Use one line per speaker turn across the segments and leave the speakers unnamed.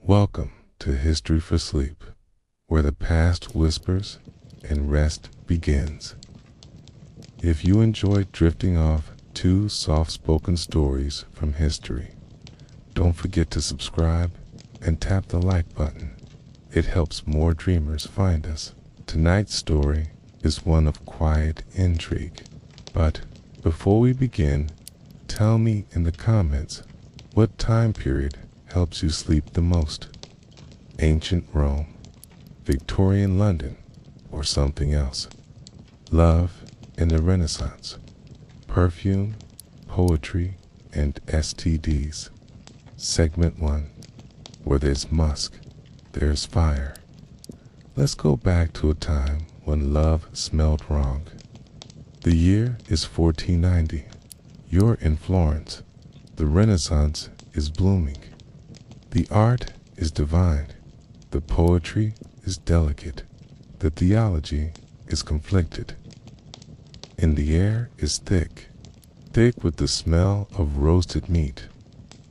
Welcome to History for Sleep, where the past whispers and rest begins. If you enjoyed drifting off to soft-spoken stories from history, don't forget to subscribe and tap the like button. It helps more dreamers find us. Tonight's story is one of quiet intrigue. But before we begin, tell me in the comments what time period helps you sleep the most. Ancient Rome, Victorian London, or something else. Love in the Renaissance, perfume, poetry, and STDs. Segment 1. Where there's musk, there's fire. Let's go back to a time when love smelled wrong. The year is 1490. You're in Florence. The Renaissance is blooming. The art is divine. The poetry is delicate. The theology is conflicted. And the air is thick with the smell of roasted meat,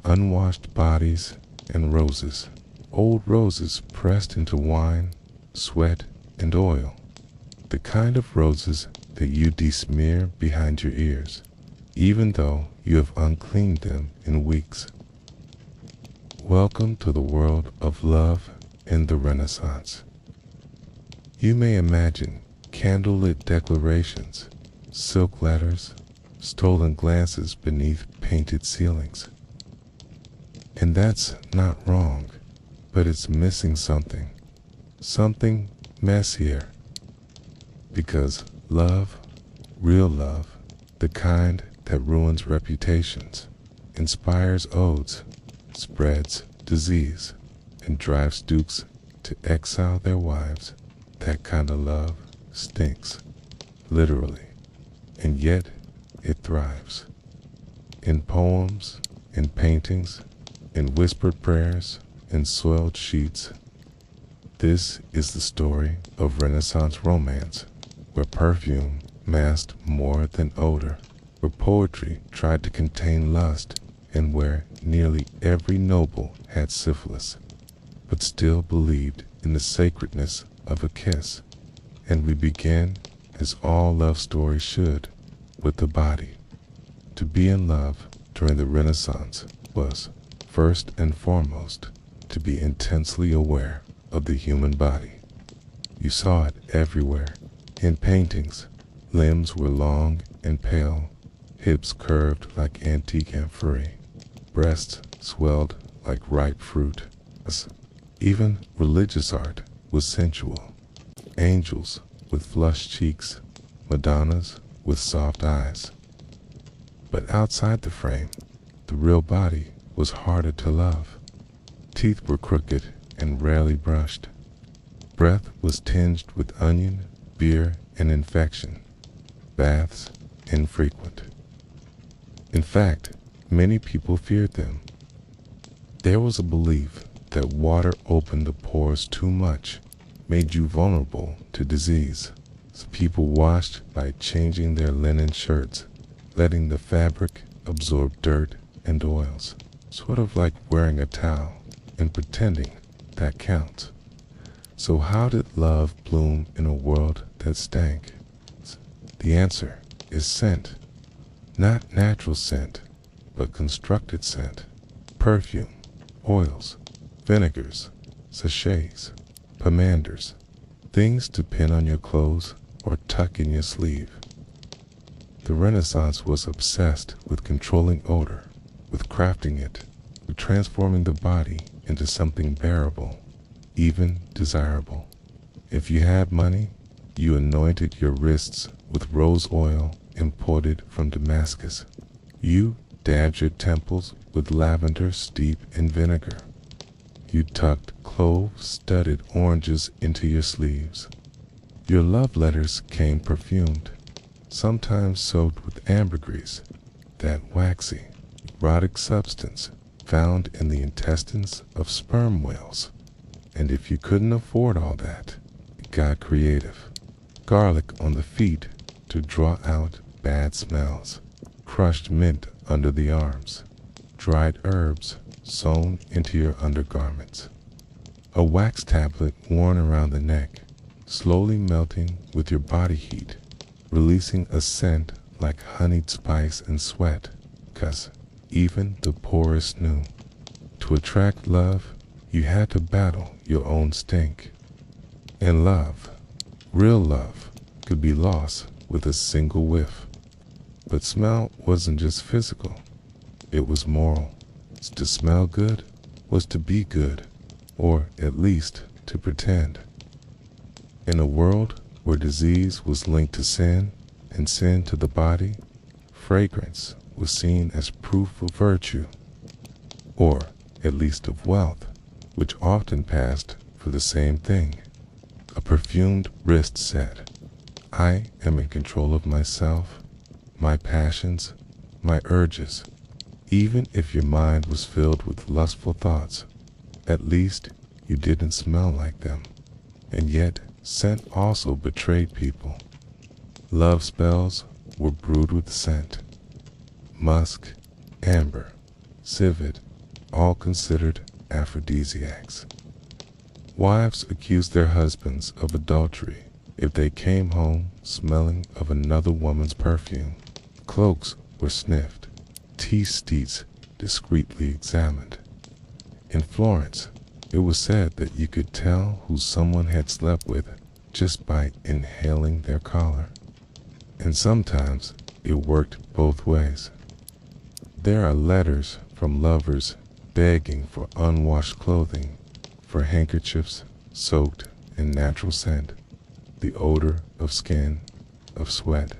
unwashed bodies, and roses. Old roses pressed into wine, sweat, and oil. The kind of roses that you smear behind your ears, even though you have uncleaned them in weeks. Welcome to the world of love in the Renaissance. You may imagine candlelit declarations, silk letters, stolen glances beneath painted ceilings. And that's not wrong, but it's missing something messier. Because love, real love, the kind that ruins reputations, inspires odes, spreads disease, and drives dukes to exile their wives, that kind of love stinks, literally, and yet it thrives. In poems, in paintings, in whispered prayers, in soiled sheets. This is the story of Renaissance romance, where perfume masked more than odor, where poetry tried to contain lust, and where nearly every noble had syphilis, but still believed in the sacredness of a kiss. And we begin, as all love stories should, with the body. To be in love during the Renaissance was, first and foremost, to be intensely aware of the human body. You saw it everywhere. In paintings, limbs were long and pale, hips curved like antique amphorae, breasts swelled like ripe fruit. Even religious art was sensual. Angels with flushed cheeks, Madonnas with soft eyes. But outside the frame, the real body was harder to love. Teeth were crooked and rarely brushed. Breath was tinged with onion, beer, and infection. Baths infrequent. In fact, many people feared them. There was a belief that water opened the pores too much, made you vulnerable to disease. So people washed by changing their linen shirts, letting the fabric absorb dirt and oils, sort of like wearing a towel and pretending that counts. So how did love bloom in a world that stank? The answer is scent. Not natural scent, but constructed scent. Perfume, oils, vinegars, sachets, pomanders, things to pin on your clothes or tuck in your sleeve. The Renaissance was obsessed with controlling odor, with crafting it, with transforming the body into something bearable, even desirable. If you had money, you anointed your wrists with rose oil imported from Damascus. You dabbed your temples with lavender steeped in vinegar. You tucked clove-studded oranges into your sleeves. Your love letters came perfumed, sometimes soaked with ambergris, that waxy, erotic substance found in the intestines of sperm whales. And if you couldn't afford all that, it got creative. Garlic on the feet to draw out bad smells, crushed mint under the arms, dried herbs sewn into your undergarments. A wax tablet worn around the neck, slowly melting with your body heat, releasing a scent like honeyed spice and sweat, 'cause even the poorest knew. To attract love, you had to battle your own stink. And love, real love, could be lost with a single whiff. But smell wasn't just physical, it was moral. To smell good was to be good, or at least to pretend. In a world where disease was linked to sin and sin to the body, fragrance was seen as proof of virtue, or at least of wealth, which often passed for the same thing. A perfumed wrist said, "I am in control of myself, my passions, my urges." Even if your mind was filled with lustful thoughts, at least you didn't smell like them. And yet, scent also betrayed people. Love spells were brewed with scent. Musk, amber, civet, all considered aphrodisiacs. Wives accused their husbands of adultery if they came home smelling of another woman's perfume. Cloaks were sniffed, tea steets discreetly examined. In Florence, it was said that you could tell who someone had slept with just by inhaling their collar. And sometimes it worked both ways. There are letters from lovers begging for unwashed clothing, for handkerchiefs soaked in natural scent, the odor of skin, of sweat,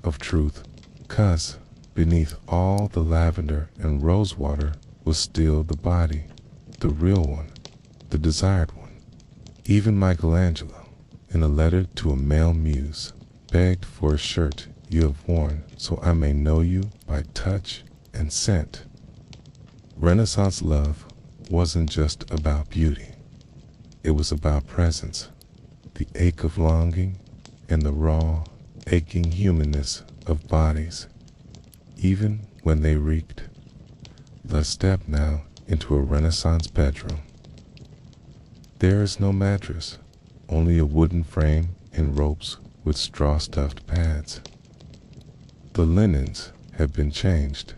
of truth, 'cause beneath all the lavender and rosewater was still the body, the real one, the desired one. Even Michelangelo, in a letter to a male muse, begged for a shirt you have worn so I may know you by touch and scent. Renaissance love wasn't just about beauty. It was about presence, the ache of longing, and the raw, aching humanness of bodies, even when they reeked. Let's step now into a Renaissance bedroom. There is no mattress, only a wooden frame and ropes with straw-stuffed pads. The linens have been changed,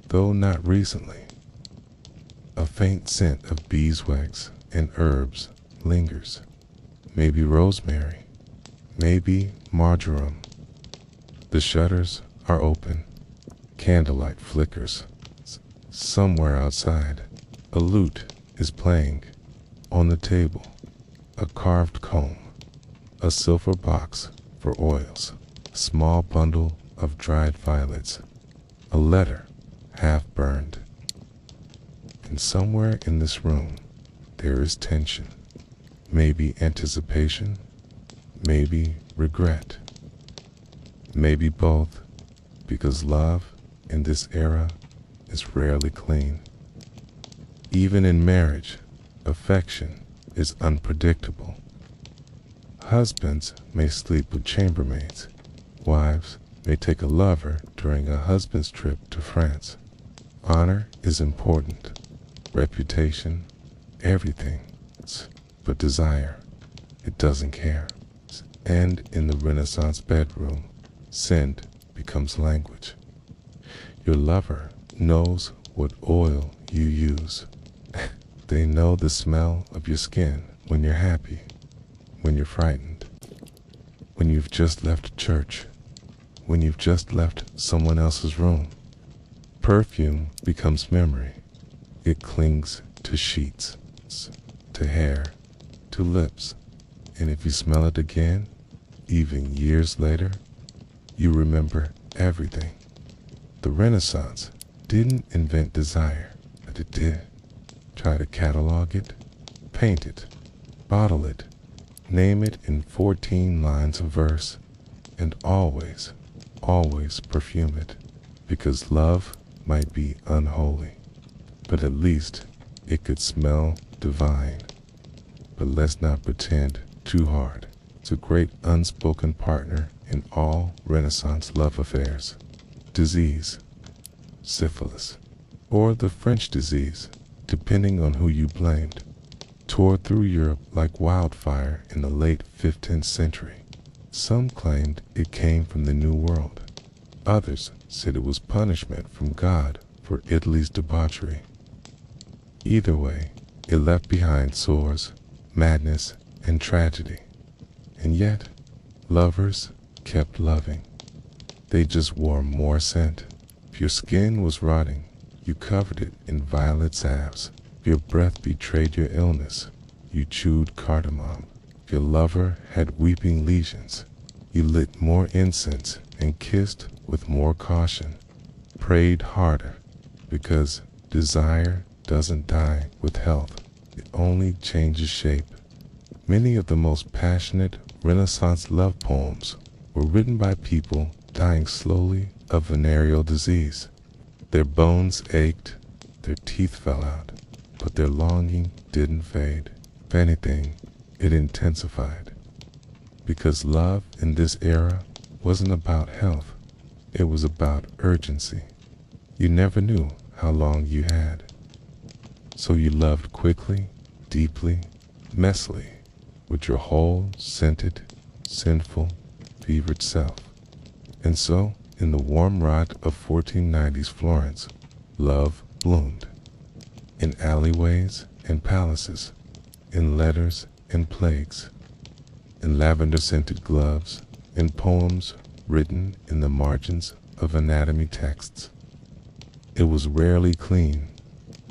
though not recently. A faint scent of beeswax and herbs lingers. Maybe rosemary, maybe marjoram. The shutters are open. Candlelight flickers. Somewhere outside, a lute is playing. On the table, a carved comb, a silver box for oils, a small bundle of dried violets, a letter half burned. And somewhere in this room, there is tension. Maybe anticipation, maybe regret, maybe both, because love in this era is rarely clean. Even in marriage, affection is unpredictable. Husbands may sleep with chambermaids. Wives may take a lover during a husband's trip to France. Honor is important, reputation, everything. But desire, it doesn't care. And in the Renaissance bedroom, scent becomes language. Your lover knows what oil you use. They know the smell of your skin when you're happy, when you're frightened, when you've just left church, when you've just left someone else's room. Perfume becomes memory. It clings to sheets, to hair, to lips, and if you smell it again, even years later, you remember everything. The Renaissance didn't invent desire, but it did. Try to catalog it, paint it, bottle it, name it in 14 lines of verse, and always, always perfume it, because love might be unholy, but at least it could smell divine. But let's not pretend too hard. It's a great unspoken partner in all Renaissance love affairs. Disease, syphilis, or the French disease, depending on who you blamed. tore through Europe like wildfire in the late 15th century. Some claimed it came from the New World. Others said it was punishment from God for Italy's debauchery. Either way, it left behind sores, madness, and tragedy. And yet, lovers kept loving. They just wore more scent. If your skin was rotting, you covered it in violet salves. If your breath betrayed your illness, you chewed cardamom. If your lover had weeping lesions, you lit more incense and kissed with more caution. Prayed harder, because desire doesn't die with health. It only changes shape. Many of the most passionate Renaissance love poems were written by people dying slowly of venereal disease. Their bones ached, their teeth fell out, but their longing didn't fade. If anything, it intensified. Because love in this era wasn't about health, it was about urgency. You never knew how long you had. So you loved quickly, deeply, messily, with your whole scented, sinful, fevered self. And so, in the warm rot of 1490s Florence, love bloomed. In alleyways and palaces, in letters and plagues, in lavender-scented gloves, in poems written in the margins of anatomy texts. It was rarely clean,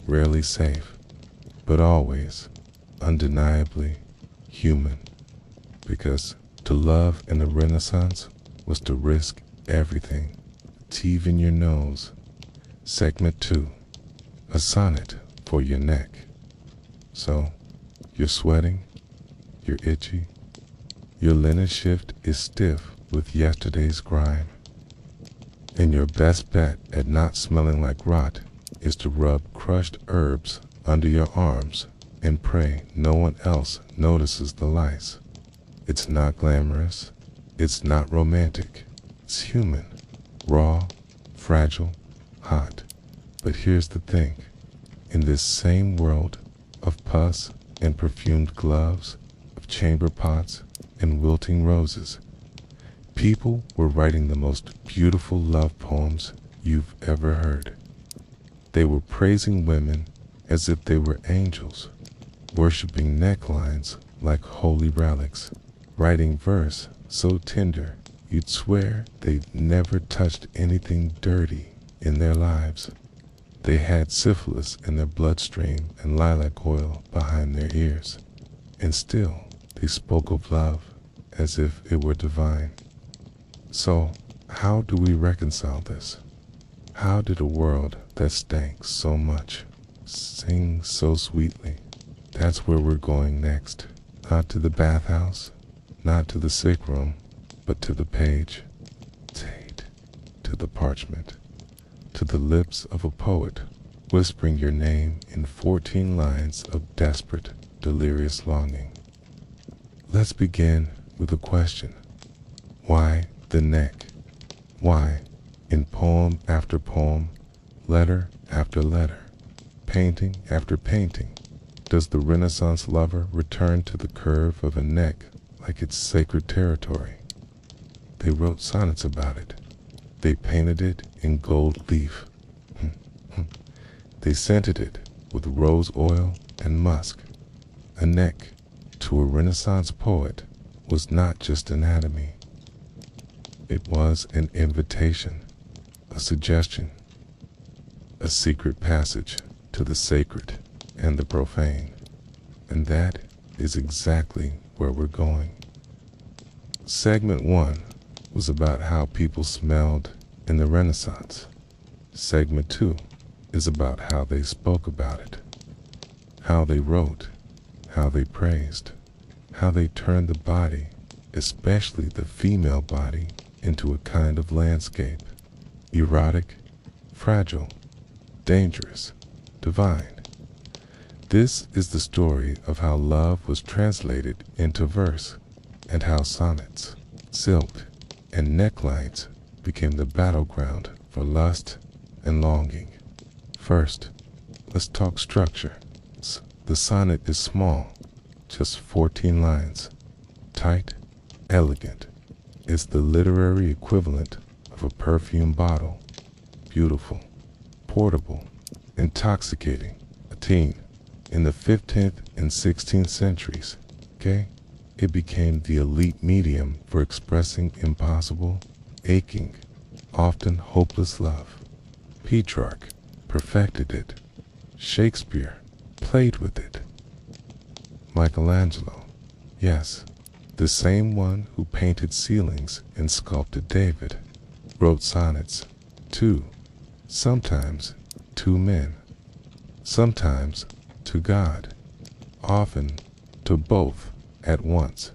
rarely safe, but always, undeniably, human. Because to love in the Renaissance was to risk everything. Teeth in your nose. Segment 2. A sonnet for your neck. So, you're sweating, you're itchy, your linen shift is stiff with yesterday's grime, and your best bet at not smelling like rot is to rub crushed herbs under your arms and pray no one else notices the lice. It's not glamorous, it's not romantic, it's human, raw, fragile, hot. But here's the thing, in this same world of pus and perfumed gloves, of chamber pots and wilting roses, people were writing the most beautiful love poems you've ever heard. They were praising women as if they were angels, worshipping necklines like holy relics, writing verse so tender you'd swear they'd never touched anything dirty in their lives. They had syphilis in their bloodstream and lilac oil behind their ears, and still they spoke of love as if it were divine. So, how do we reconcile this? How did a world that stank so much sing so sweetly? That's where we're going next. Not to the bathhouse, not to the sick room, but to the page, to the parchment, to the lips of a poet, whispering your name in 14 lines of desperate, delirious longing. Let's begin with a question. Why the neck? Why, in poem after poem, letter after letter, painting after painting, does the Renaissance lover return to the curve of a neck like it's sacred territory? They wrote sonnets about it. They painted it in gold leaf. They scented it with rose oil and musk. A neck, to a Renaissance poet, was not just anatomy. It was an invitation, a suggestion, a secret passage to the sacred and the profane. And that is exactly where we're going. Segment 1 was about how people smelled in the Renaissance. Segment 2 is about how they spoke about it, how they wrote, how they praised, how they turned the body, especially the female body, into a kind of landscape, erotic, fragile, dangerous, divine. This is the story of how love was translated into verse, and how sonnets, silk, and necklines became the battleground for lust and longing. First, let's talk structure. The The sonnet is small, just 14 lines. Tight, elegant. It's the literary equivalent of a perfume bottle. Beautiful, portable, intoxicating. A teen. In the 15th and 16th centuries, it became the elite medium for expressing impossible, aching, often hopeless love. Petrarch perfected it. Shakespeare played with it. Michelangelo, yes, the same one who painted ceilings and sculpted David, wrote sonnets, too, sometimes to men, sometimes to God, often to both at once.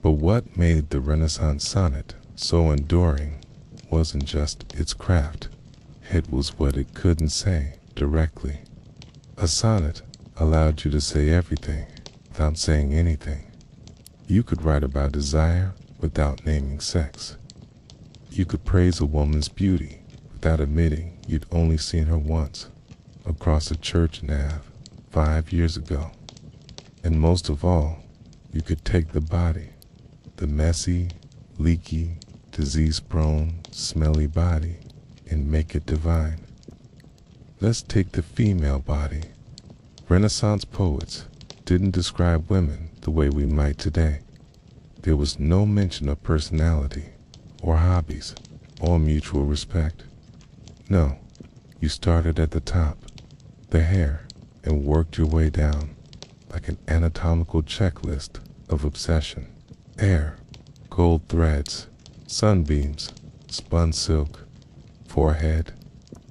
But what made the Renaissance sonnet so enduring wasn't just its craft, it was what it couldn't say directly. A sonnet allowed you to say everything without saying anything. You could write about desire without naming sex. You could praise a woman's beauty without admitting you'd only seen her once across a church nave 5 years ago. And most of all, you could take the body, the messy, leaky, disease-prone, smelly body, and make it divine. Let's take the female body. Renaissance poets didn't describe women the way we might today. There was no mention of personality, or hobbies, or mutual respect. No, you started at the top, the hair, and worked your way down like an anatomical checklist of obsession. Hair, gold threads, sunbeams, spun silk, forehead,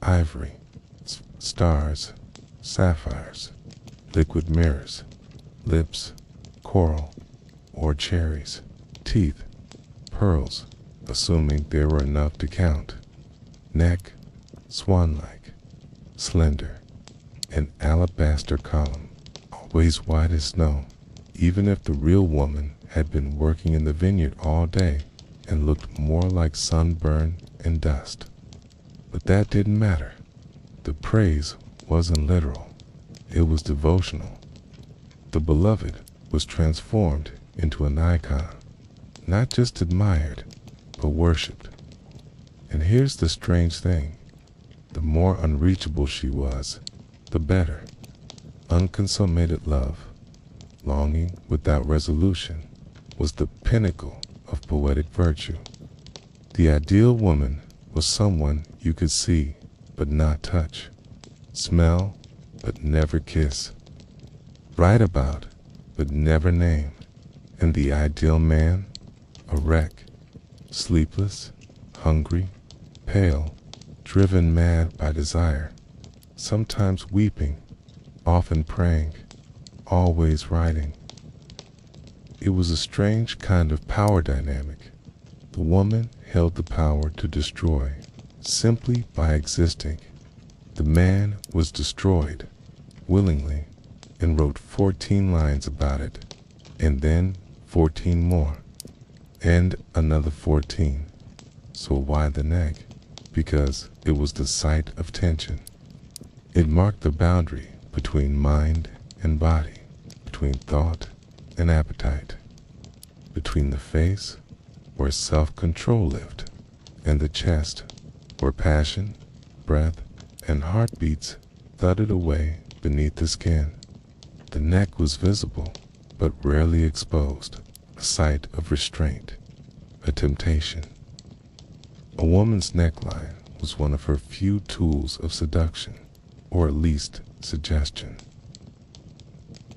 ivory, stars, sapphires, liquid mirrors, lips, coral, or cherries, teeth, pearls, assuming there were enough to count, neck, swan-like, slender, an alabaster column, always white as snow, even if the real woman had been working in the vineyard all day and looked more like sunburn and dust. But that didn't matter. The praise wasn't literal. It was devotional. The beloved was transformed into an icon, not just admired, but worshipped. And here's the strange thing. The more unreachable she was, the better. Unconsummated love, longing without resolution, was the pinnacle of poetic virtue. The ideal woman was someone you could see but not touch, smell but never kiss, write about but never name. And the ideal man, a wreck, sleepless, hungry, pale, driven mad by desire, sometimes weeping, often praying, always writing. It was a strange kind of power dynamic. The woman held the power to destroy simply by existing. The man was destroyed willingly and wrote 14 lines about it, and then 14 more, and another 14. So why the neck? Because it was the site of tension. It marked the boundary between mind and body, between thought and appetite, between the face, where self-control lived, and the chest, where passion, breath, and heartbeats thudded away beneath the skin. The neck was visible, but rarely exposed, a site of restraint, a temptation. A woman's neckline was one of her few tools of seduction, or at least suggestion.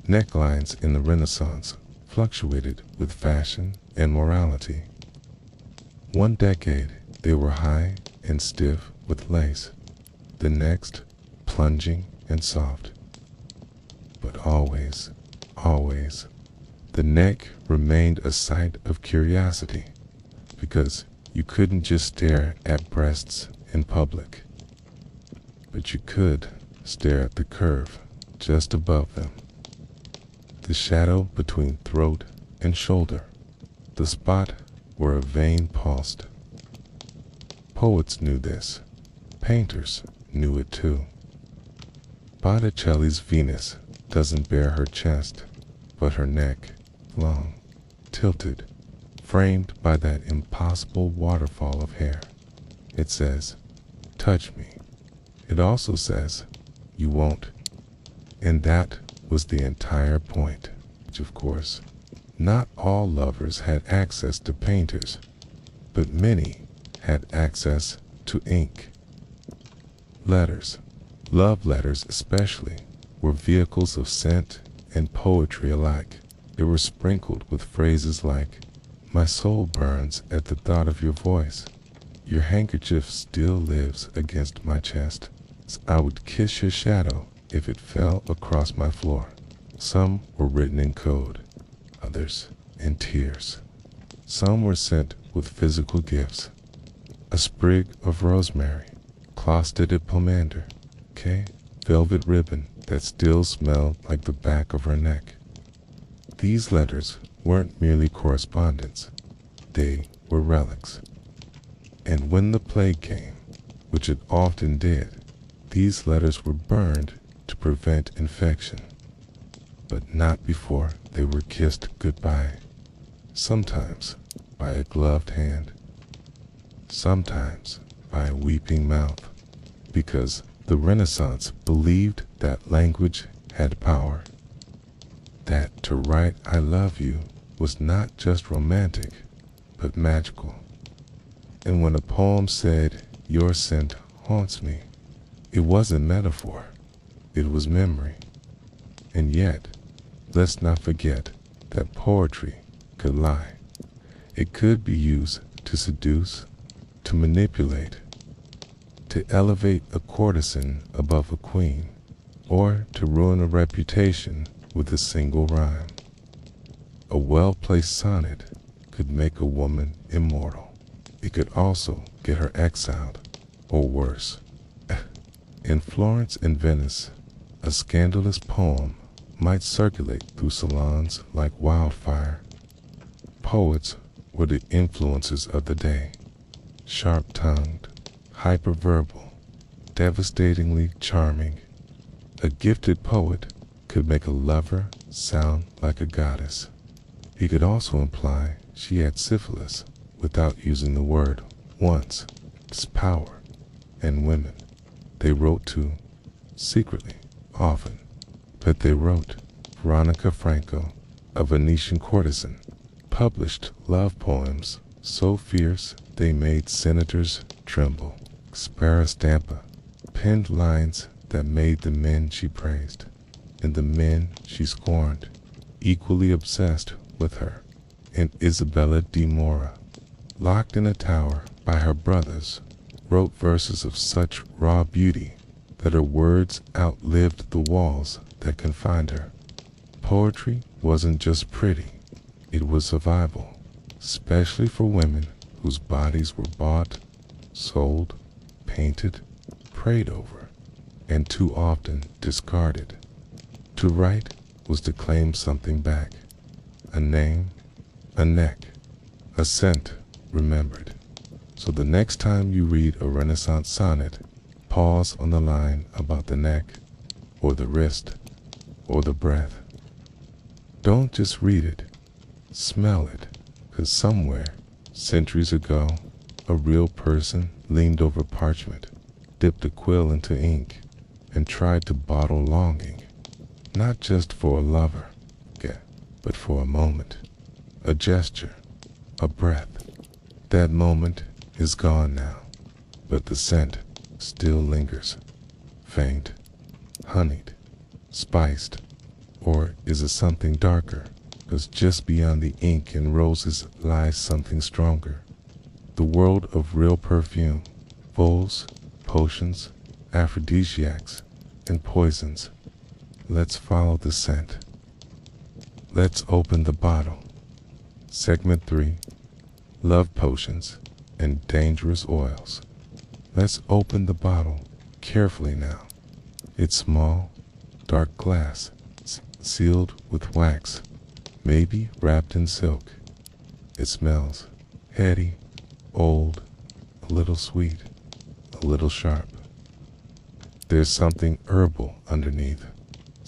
Necklines in the Renaissance fluctuated with fashion and morality. One decade they were high and stiff with lace, the next plunging and soft. But always, always, the neck remained a site of curiosity, because you couldn't just stare at breasts in public, but you could stare at the curve just above them, the shadow between throat and shoulder, the spot where a vein pulsed. Poets knew this. Painters knew it too. Botticelli's Venus doesn't bare her chest, but her neck, long, tilted, framed by that impossible waterfall of hair. It says, "Touch me." It also says, "You won't." And that was the entire point. Of course, not all lovers had access to painters, but many had access to ink. Letters, love letters especially, were vehicles of scent and poetry alike. They were sprinkled with phrases like, "My soul burns at the thought of your voice. Your handkerchief still lives against my chest. I would kiss your shadow if it fell across my floor." Some were written in code, others in tears. Some were sent with physical gifts. A sprig of rosemary, closeted pomander, velvet ribbon that still smelled like the back of her neck. These letters weren't merely correspondence, they were relics. And when the plague came, which it often did, these letters were burned to prevent infection. But not before they were kissed goodbye, sometimes by a gloved hand, sometimes by a weeping mouth, because the Renaissance believed that language had power, that to write "I love you" was not just romantic, but magical. And when a poem said, "Your scent haunts me," it wasn't metaphor, it was memory. And yet, let's not forget that poetry could lie. It could be used to seduce, to manipulate, to elevate a courtesan above a queen, or to ruin a reputation with a single rhyme. A well-placed sonnet could make a woman immortal. It could also get her exiled, or worse. In Florence and Venice, a scandalous poem might circulate through salons like wildfire. Poets were the influencers of the day, sharp-tongued, hyperverbal, devastatingly charming. A gifted poet could make a lover sound like a goddess. He could also imply she had syphilis without using the word once. It's power. And women, they wrote too, secretly, often. But they wrote. Veronica Franco, a Venetian courtesan, published love poems so fierce they made senators tremble. Spara Stampa penned lines that made the men she praised and the men she scorned equally obsessed with her. And Isabella di Mora, locked in a tower by her brothers, wrote verses of such raw beauty that her words outlived the walls that confined her. Poetry wasn't just pretty, it was survival, especially for women whose bodies were bought, sold, painted, prayed over, and too often discarded. To write was to claim something back, a name, a neck, a scent remembered. So the next time you read a Renaissance sonnet, pause on the line about the neck, or the wrist, or the breath. Don't just read it, smell it, because somewhere, centuries ago, a real person leaned over parchment, dipped a quill into ink, and tried to bottle longing, not just for a lover, but for a moment, a gesture, a breath. That moment is gone now, but the scent still lingers, faint, honeyed, spiced, or is it something darker? Because just beyond the ink and roses lies something stronger. The world of real perfume, bowls, potions, aphrodisiacs, and poisons. Let's follow the scent. Let's open the bottle. Segment 3. Love potions and dangerous oils. Let's open the bottle carefully now. It's small, dark glass, sealed with wax, maybe wrapped in silk. It smells heady, old, a little sweet, a little sharp. There's something herbal underneath,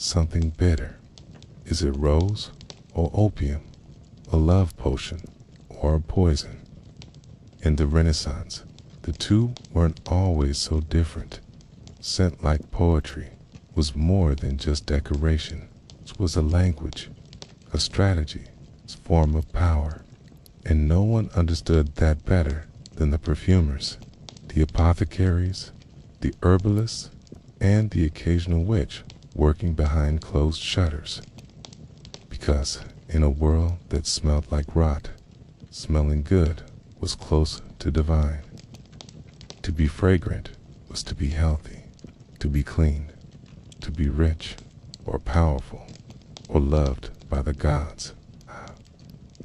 something bitter. Is it rose or opium, a love potion or a poison? In the Renaissance, the two weren't always so different. Scent, like poetry, was more than just decoration. It was a language, a strategy, a form of power. And no one understood that better than the perfumers, the apothecaries, the herbalists, and the occasional witch working behind closed shutters. Because in a world that smelled like rot, smelling good was close to divine. To be fragrant was to be healthy, to be clean, to be rich or powerful or loved by the gods.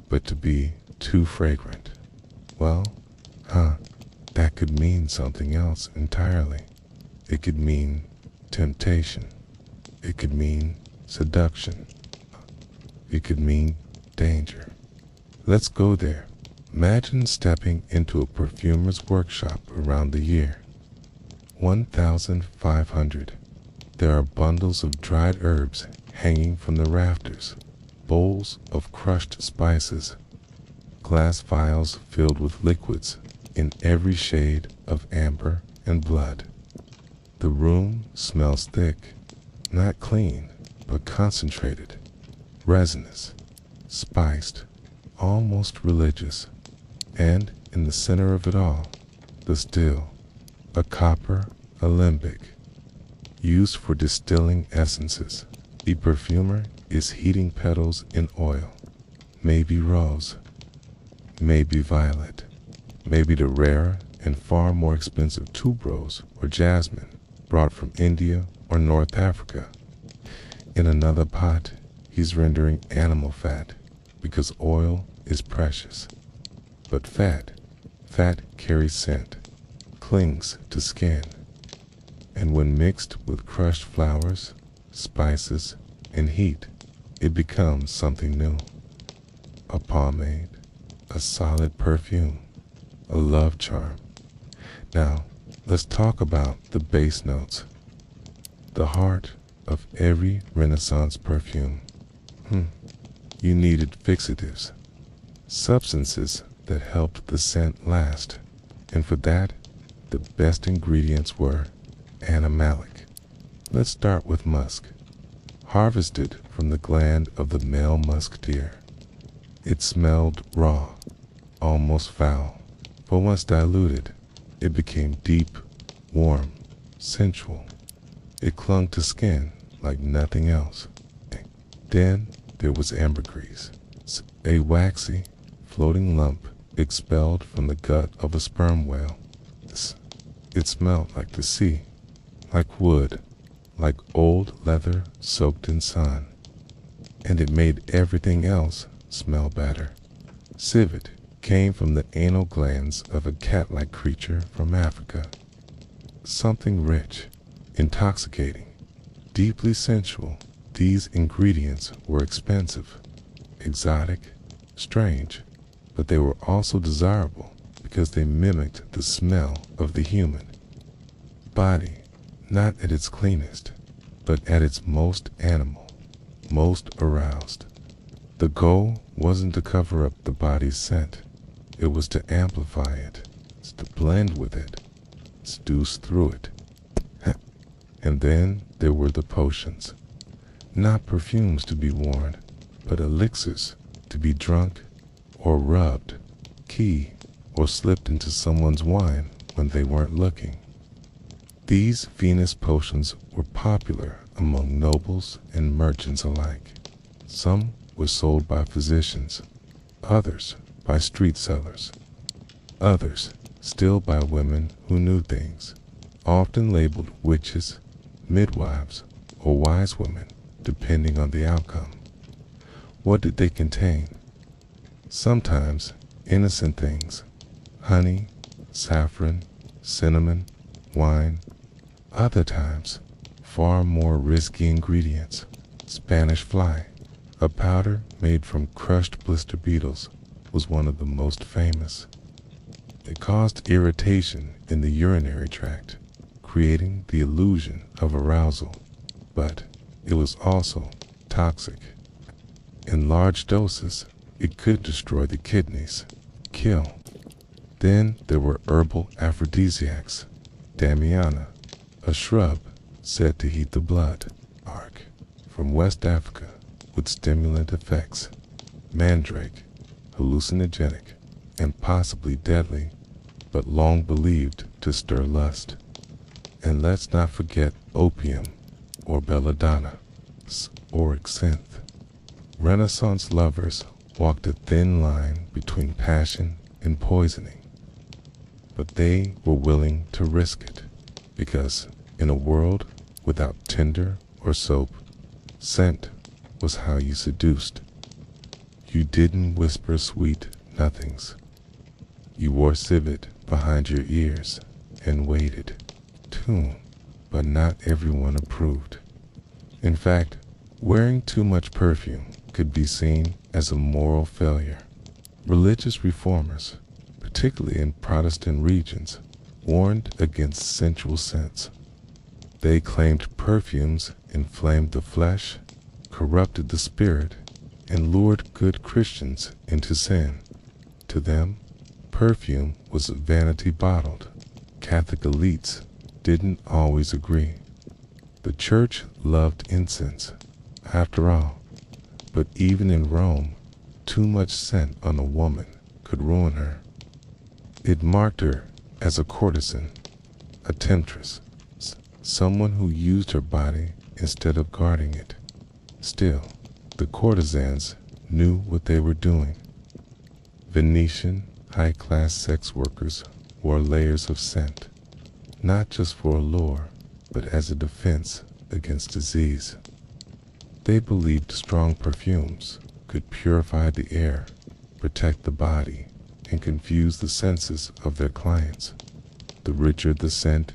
But to be too fragrant, well, that could mean something else entirely. It could mean temptation. It could mean seduction. It could mean danger. Let's go there. Imagine stepping into a perfumer's workshop around the year 1500. There are bundles of dried herbs hanging from the rafters, bowls of crushed spices, glass vials filled with liquids in every shade of amber and blood. The room smells thick, not clean, but concentrated, resinous, spiced, almost religious. And in the center of it all, the still, a copper alembic, used for distilling essences. The perfumer is heating petals in oil, maybe rose, maybe violet, maybe the rare and far more expensive tuberose or jasmine brought from India or North Africa. In another pot, he's rendering animal fat because oil is precious. But fat carries scent, clings to skin, and when mixed with crushed flowers, spices, and heat, it becomes something new. A pomade, a solid perfume, a love charm. Now, let's talk about the base notes. The heart of every Renaissance perfume. You needed fixatives, substances that helped the scent last, and for that, the best ingredients were animalic. Let's start with musk, harvested from the gland of the male musk deer. It smelled raw, almost foul, but once diluted, it became deep, warm, sensual. It clung to skin like nothing else. Then there was ambergris, a waxy, floating lump expelled from the gut of a sperm whale. It smelled like the sea, like wood, like old leather soaked in sun, and it made everything else smell better. Civet came from the anal glands of a cat-like creature from Africa. Something rich, intoxicating, deeply sensual. These ingredients were expensive, exotic, strange, but they were also desirable because they mimicked the smell of the human body, not at its cleanest, but at its most animal, most aroused. The goal wasn't to cover up the body's scent, it was to amplify it, to blend with it, seduce through it. And then there were the potions, not perfumes to be worn, but elixirs to be drunk or rubbed, key, or slipped into someone's wine when they weren't looking. These Venus potions were popular among nobles and merchants alike. Some were sold by physicians, others by street sellers, others still by women who knew things, often labeled witches, midwives, or wise women, depending on the outcome. What did they contain? Sometimes innocent things, honey, saffron, cinnamon, wine. Other times, far more risky ingredients, Spanish fly, a powder made from crushed blister beetles, was one of the most famous. It caused irritation in the urinary tract, creating the illusion of arousal, but it was also toxic. In large doses, it could destroy the kidneys, kill. Then there were herbal aphrodisiacs, damiana, a shrub said to heat the blood, arc, from West Africa with stimulant effects, mandrake, hallucinogenic, and possibly deadly, but long believed to stir lust. And let's not forget opium, or belladonna, auric synth. Renaissance lovers walked a thin line between passion and poisoning, but they were willing to risk it, because in a world without tinder or soap, scent was how you seduced. You didn't whisper sweet nothings. You wore civet behind your ears and waited. But not everyone approved. In fact, wearing too much perfume could be seen as a moral failure. Religious reformers, particularly in Protestant regions, warned against sensual scents. They claimed perfumes inflamed the flesh, corrupted the spirit, and lured good Christians into sin. To them, perfume was vanity bottled. Catholic elites didn't always agree. The church loved incense, after all, but even in Rome, too much scent on a woman could ruin her. It marked her as a courtesan, a temptress, someone who used her body instead of guarding it. Still, the courtesans knew what they were doing. Venetian high-class sex workers wore layers of scent, not just for allure, but as a defense against disease. They believed strong perfumes could purify the air, protect the body, and confuse the senses of their clients. The richer the scent,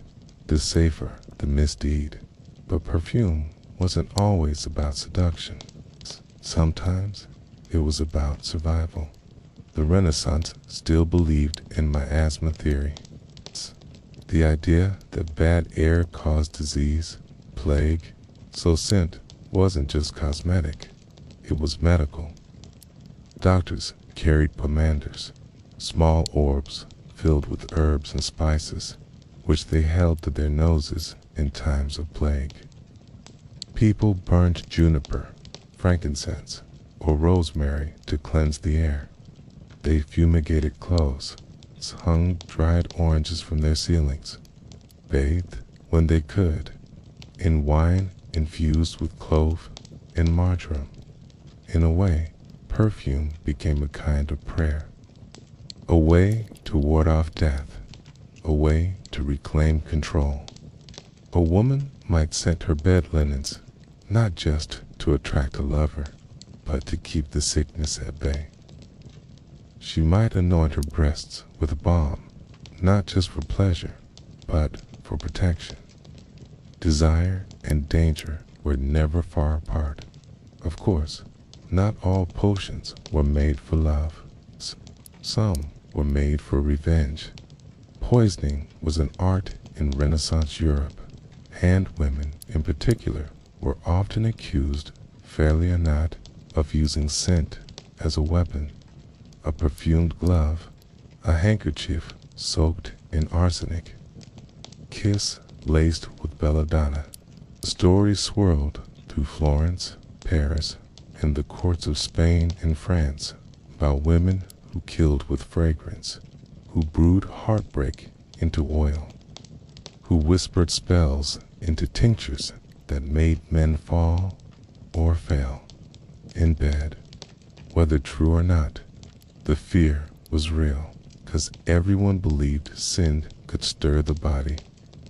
the safer the misdeed. But perfume wasn't always about seduction. Sometimes it was about survival. The Renaissance still believed in miasma theory. The idea that bad air caused disease, plague, so scent wasn't just cosmetic, it was medical. Doctors carried pomanders, small orbs filled with herbs and spices, which they held to their noses in times of plague. People burned juniper, frankincense, or rosemary to cleanse the air. They fumigated clothes, hung dried oranges from their ceilings, bathed when they could, in wine infused with clove and marjoram. In a way, perfume became a kind of prayer, a way to ward off death, a way to reclaim control. A woman might scent her bed linens, not just to attract a lover, but to keep the sickness at bay. She might anoint her breasts with balm, not just for pleasure, but for protection. Desire and danger were never far apart. Of course, not all potions were made for love. Some were made for revenge. Poisoning was an art in Renaissance Europe, and women in particular were often accused, fairly or not, of using scent as a weapon. A perfumed glove, a handkerchief soaked in arsenic, kiss laced with belladonna. Stories swirled through Florence, Paris, and the courts of Spain and France about women who killed with fragrance, who brewed heartbreak into oil, who whispered spells into tinctures that made men fall or fail in bed. Whether true or not, the fear was real, because everyone believed sin could stir the body,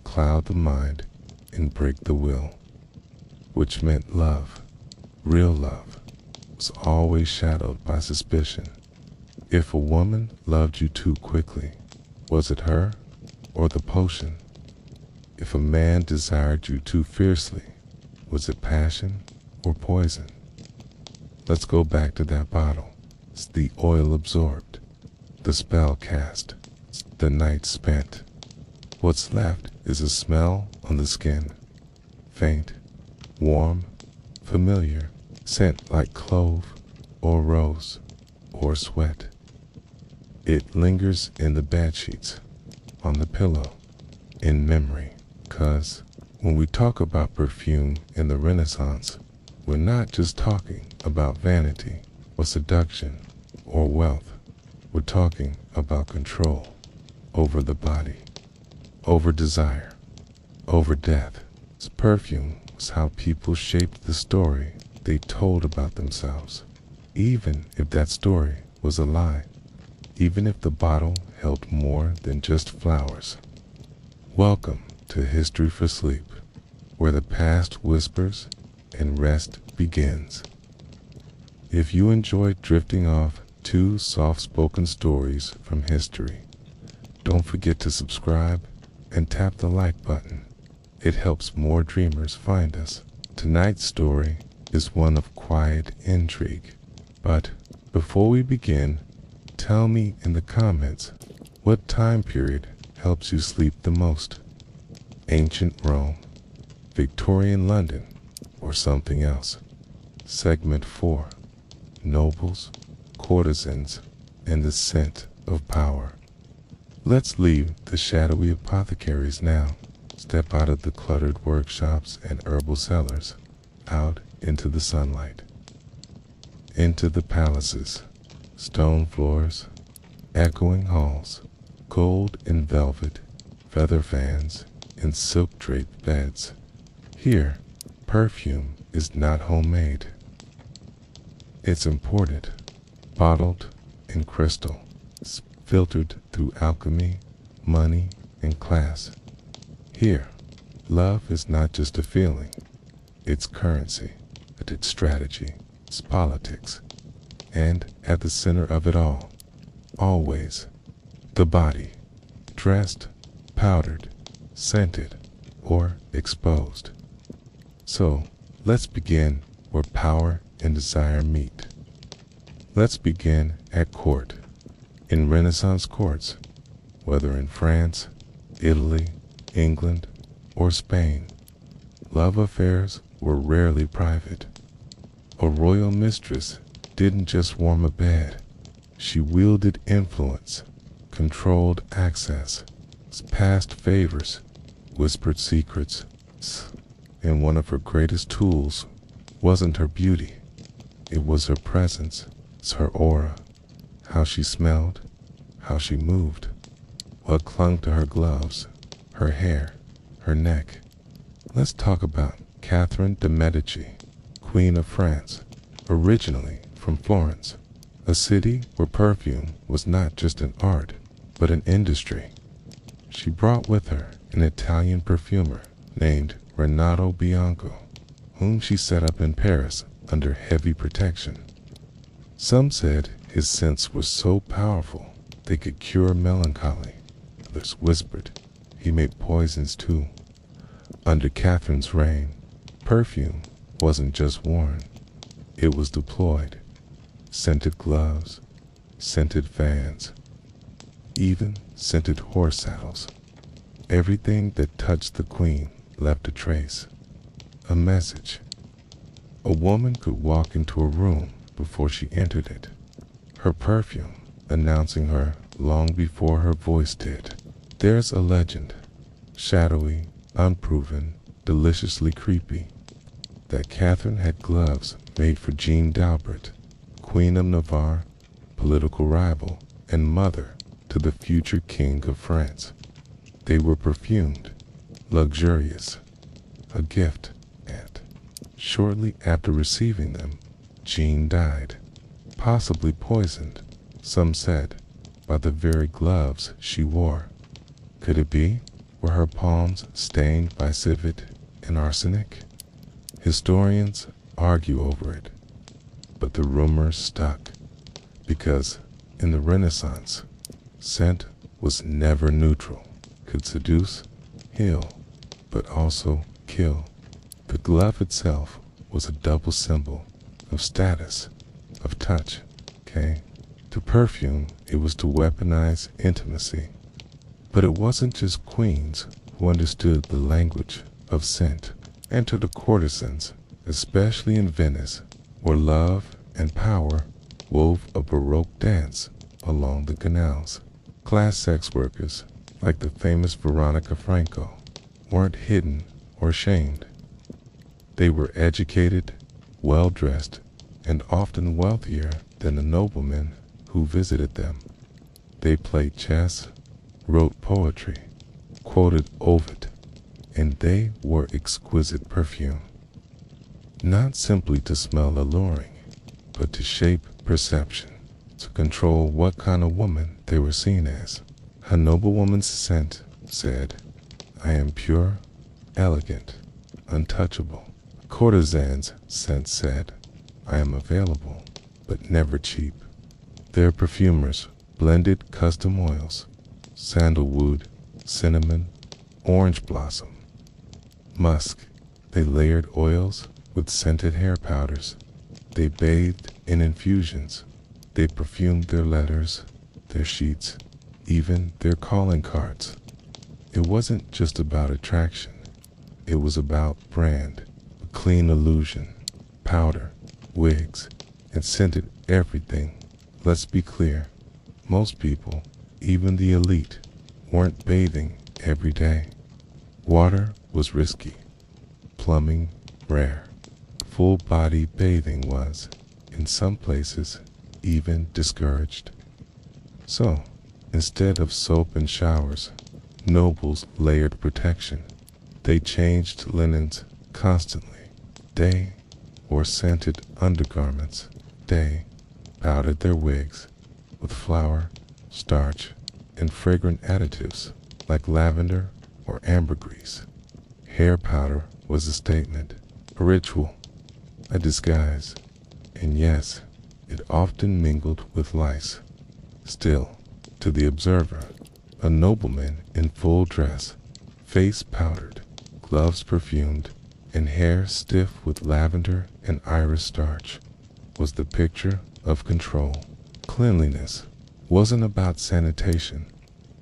cloud the mind, and break the will, which meant love, real love, was always shadowed by suspicion. If a woman loved you too quickly, was it her or the potion? If a man desired you too fiercely, was it passion or poison? Let's go back to that bottle. It's the oil absorbed, the spell cast, the night spent. What's left is a smell on the skin, faint, warm, familiar scent like clove or rose or sweat. It lingers in the bedsheets, on the pillow, in memory. 'Cause when we talk about perfume in the Renaissance, we're not just talking about vanity or seduction or wealth. We're talking about control over the body, over desire, over death. Perfume was how people shaped the story they told about themselves, even if that story was a lie, even if the bottle held more than just flowers. Welcome to History for Sleep, where the past whispers and rest begins. If you enjoyed drifting off to soft-spoken stories from history, don't forget to subscribe and tap the like button. It helps more dreamers find us. Tonight's story is one of quiet intrigue. But before we begin, tell me in the comments what time period helps you sleep the most. Ancient Rome, Victorian London, or something else. Segment 4. Nobles, courtesans, and the scent of power. Let's leave the shadowy apothecaries now. Step out of the cluttered workshops and herbal cellars, out into the sunlight. Into the palaces, stone floors, echoing halls, gold and velvet, feather fans, and silk-draped beds. Here, perfume is not homemade. It's imported, bottled in crystal, filtered through alchemy, money, and class. Here, love is not just a feeling, it's currency, it's strategy, it's politics, and at the center of it all, always, the body, dressed, powdered, scented, or exposed. So, let's begin where power and desire meet. Let's begin at court. In Renaissance courts, whether in France, Italy, England, or Spain, love affairs were rarely private. A royal mistress didn't just warm a bed. She wielded influence, controlled access, passed favors, whispered secrets, and one of her greatest tools wasn't her beauty. It was her presence, her aura, how she smelled, how she moved, what clung to her gloves, her hair, her neck. Let's talk about Catherine de' Medici, Queen of France, originally from Florence, a city where perfume was not just an art, but an industry. She brought with her an Italian perfumer named Renato Bianco, whom she set up in Paris under heavy protection. Some said his scents were so powerful they could cure melancholy. Others whispered he made poisons too. Under Catherine's reign, perfume wasn't just worn, it was deployed. Scented gloves, scented fans, even scented horse saddles. Everything that touched the queen left a trace, a message. A woman could walk into a room before she entered it, her perfume announcing her long before her voice did. There's a legend, shadowy, unproven, deliciously creepy, that Catherine had gloves made for Jeanne d'Albret, Queen of Navarre, political rival, and mother to the future King of France. They were perfumed, luxurious, a gift, and shortly after receiving them, Jeanne died, possibly poisoned, some said, by the very gloves she wore. Could it be? Were her palms stained by civet and arsenic? Historians argue over it, but the rumors stuck, because in the Renaissance, scent was never neutral, could seduce, heal, but also kill. The glove itself was a double symbol of status, of touch, okay? To perfume, it was to weaponize intimacy. But it wasn't just queens who understood the language of scent. Enter the courtesans, especially in Venice, where love and power wove a Baroque dance along the canals. Class sex workers, like the famous Veronica Franco, weren't hidden or shamed. They were educated, well-dressed, and often wealthier than the noblemen who visited them. They played chess, wrote poetry, quoted Ovid, and they wore exquisite perfume. Not simply to smell alluring, but to shape perception, to control what kind of woman they were seen as. A noblewoman's scent said, "I am pure, elegant, untouchable." A courtesan's scent said, "I am available, but never cheap." Their perfumers blended custom oils, sandalwood, cinnamon, orange blossom, musk. They layered oils with scented hair powders. They bathed in infusions. They perfumed their letters, their sheets, even their calling cards. It wasn't just about attraction. It was about brand, a clean illusion, powder, wigs, and scented everything. Let's be clear. Most people, even the elite, weren't bathing every day. Water was risky. Plumbing, rare. Full-body bathing was, in some places, even discouraged. So, instead of soap and showers, nobles layered protection. They changed linens constantly. They wore scented undergarments. They powdered their wigs with flour, starch, and fragrant additives like lavender or ambergris. Hair powder was a statement, a ritual, a disguise, and yes, it often mingled with lice. Still, to the observer, a nobleman in full dress, face powdered, gloves perfumed, and hair stiff with lavender and iris starch, was the picture of control. Cleanliness wasn't about sanitation,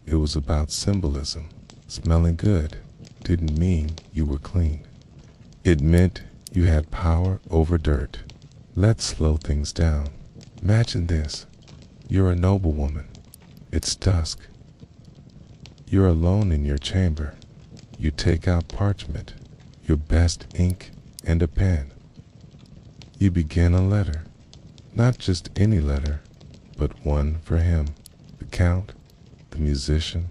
it was about symbolism. Smelling good didn't mean you were clean. It meant you had power over dirt. Let's slow things down. Imagine this. You're a noblewoman. It's dusk. You're alone in your chamber. You take out parchment, your best ink, and a pen. You begin a letter. Not just any letter, but one for him, the count, the musician,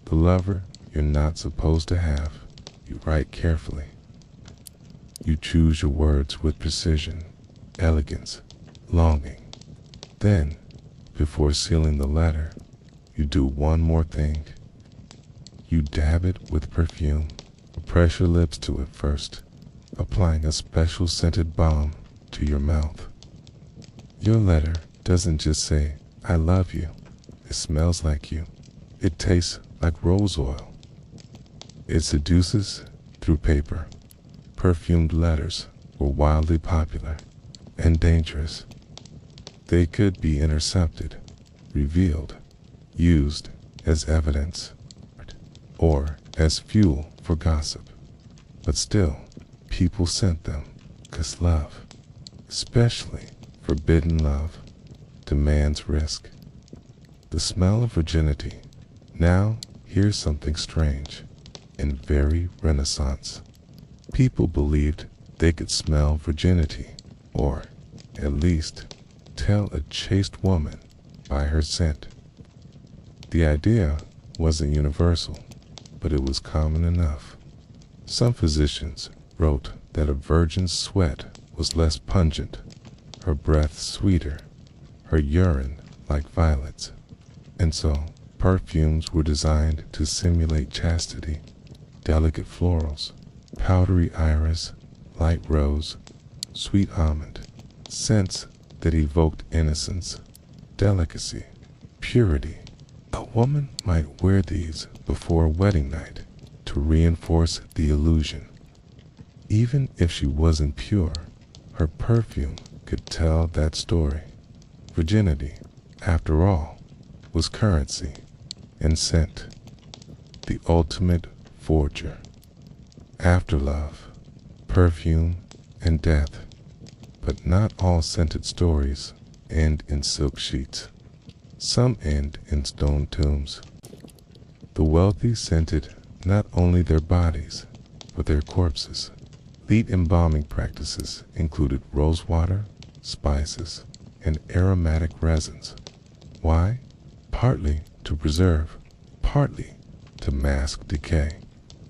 the lover you're not supposed to have. You write carefully. You choose your words with precision, elegance, longing. Then, before sealing the letter, you do one more thing. You dab it with perfume. Press your lips to it first, applying a special scented balm to your mouth. Your letter doesn't just say, "I love you." It smells like you. It tastes like rose oil. It seduces through paper. Perfumed letters were wildly popular and dangerous. They could be intercepted, revealed, used as evidence, or as fuel for gossip. But still, people sent them, 'cause love, especially forbidden love, demands risk. The smell of virginity. Now, here's something strange and very Renaissance. People believed they could smell virginity, or, at least, tell a chaste woman by her scent. The idea wasn't universal, but it was common enough. Some physicians wrote that a virgin's sweat was less pungent, her breath sweeter, her urine like violets, and so perfumes were designed to simulate chastity. Delicate florals, powdery iris, light rose, sweet almond, scents that evoked innocence, delicacy, purity. A woman might wear these before a wedding night to reinforce the illusion. Even if she wasn't pure, her perfume could tell that story. Virginity, after all, was currency, and scent, the ultimate forger. After love, perfume, and death. But not all scented stories end in silk sheets. Some end in stone tombs. The wealthy scented not only their bodies, but their corpses. Elite embalming practices included rosewater, spices, and aromatic resins. Why? Partly to preserve, partly to mask decay,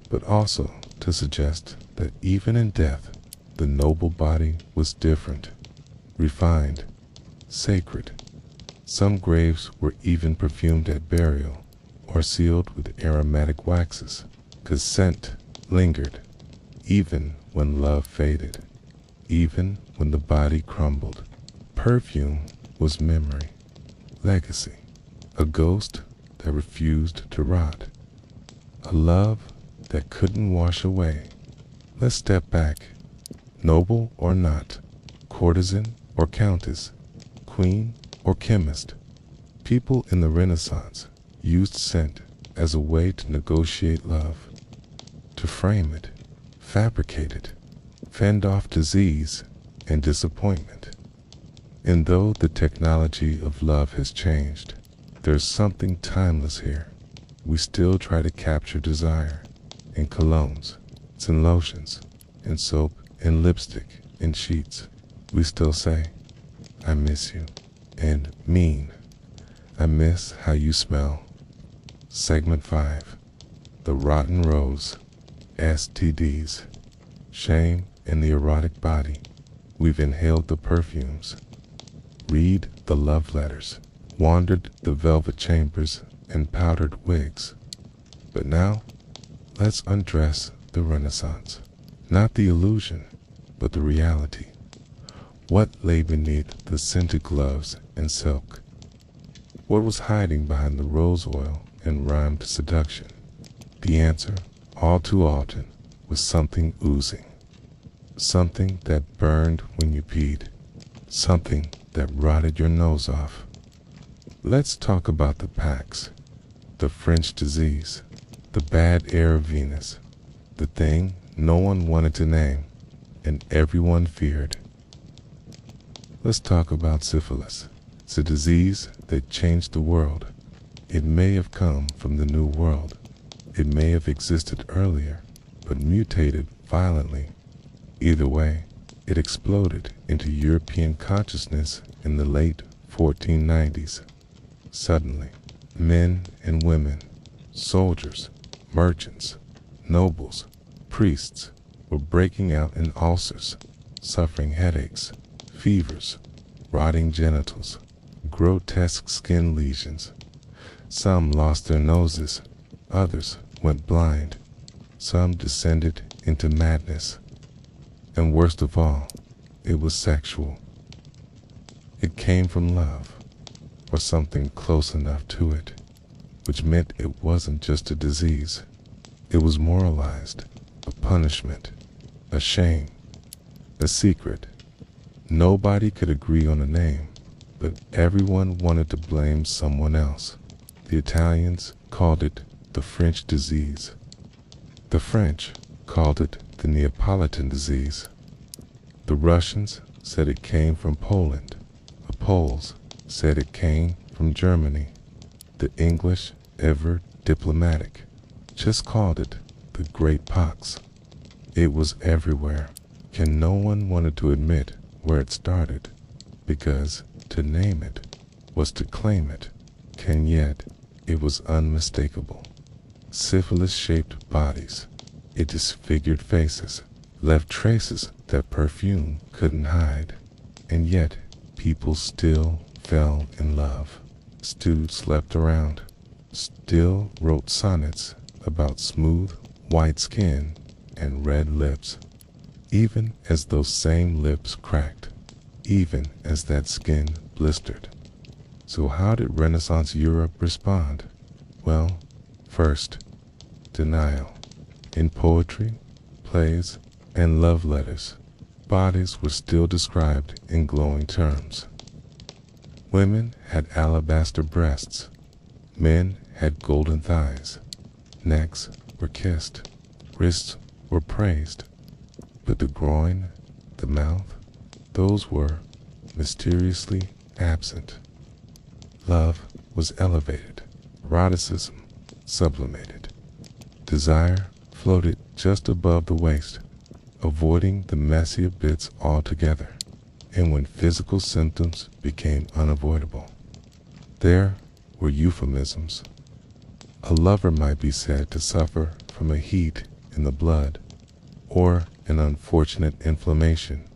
but also to suggest that even in death, the noble body was different, refined, sacred. Some graves were even perfumed at burial or sealed with aromatic waxes, 'cause scent lingered, even when love faded, even when the body crumbled. Perfume was memory, legacy, a ghost that refused to rot, a love that couldn't wash away. Let's step back. Noble or not, courtesan or countess, queen or chemist, people in the Renaissance used scent as a way to negotiate love, to frame it, fabricate it, fend off disease and disappointment. And though the technology of love has changed, there's something timeless here. We still try to capture desire in colognes, in lotions, in soap, in lipstick, in sheets. We still say, I miss you, and mean, I miss how you smell. Segment 5. The Rotten Rose, STDs, Shame in the Erotic Body. We've inhaled the perfumes, read the love letters, wandered the velvet chambers and powdered wigs. But now, let's undress the Renaissance. Not the illusion, but the reality. What lay beneath the scented gloves and silk? What was hiding behind the rose oil and rhymed seduction? The answer, all too often, was something oozing. Something that burned when you peed. Something that rotted your nose off. Let's talk about the Pax, the French disease, the bad air of Venus, the thing no one wanted to name and everyone feared. Let's talk about syphilis. It's a disease that changed the world. It may have come from the New World. It may have existed earlier, but mutated violently. Either way, it exploded into European consciousness in the late 1490s. Suddenly, men and women, soldiers, merchants, nobles, priests were breaking out in ulcers, suffering headaches, fevers, rotting genitals, grotesque skin lesions. Some lost their noses, others went blind, some descended into madness. And worst of all, it was sexual. It came from love, or something close enough to it, which meant it wasn't just a disease. It was moralized, a punishment, a shame, a secret. Nobody could agree on a name, but everyone wanted to blame someone else. The Italians called it the French disease. The French called it the Neapolitan disease. The Russians said it came from Poland. The Poles said it came from Germany. The English, ever diplomatic, just called it the Great Pox. It was everywhere, and no one wanted to admit where it started, because to name it was to claim it, and yet it was unmistakable. Syphilis shaped bodies, it disfigured faces, left traces that perfume couldn't hide, and yet people still fell in love, still slept around, still wrote sonnets about smooth white skin and red lips, even as those same lips cracked, even as that skin blistered. So how did Renaissance Europe respond? Well, first, denial. In poetry, plays, and love letters, bodies were still described in glowing terms. Women had alabaster breasts, men had golden thighs, necks were kissed, wrists were praised, but the groin, the the mouth, those were mysteriously absent. Love was elevated, eroticism sublimated. Desire floated just above the waist, avoiding the messier bits altogether. And when physical symptoms became unavoidable, there were euphemisms. A lover might be said to suffer from a heat in the blood, or an unfortunate inflammation,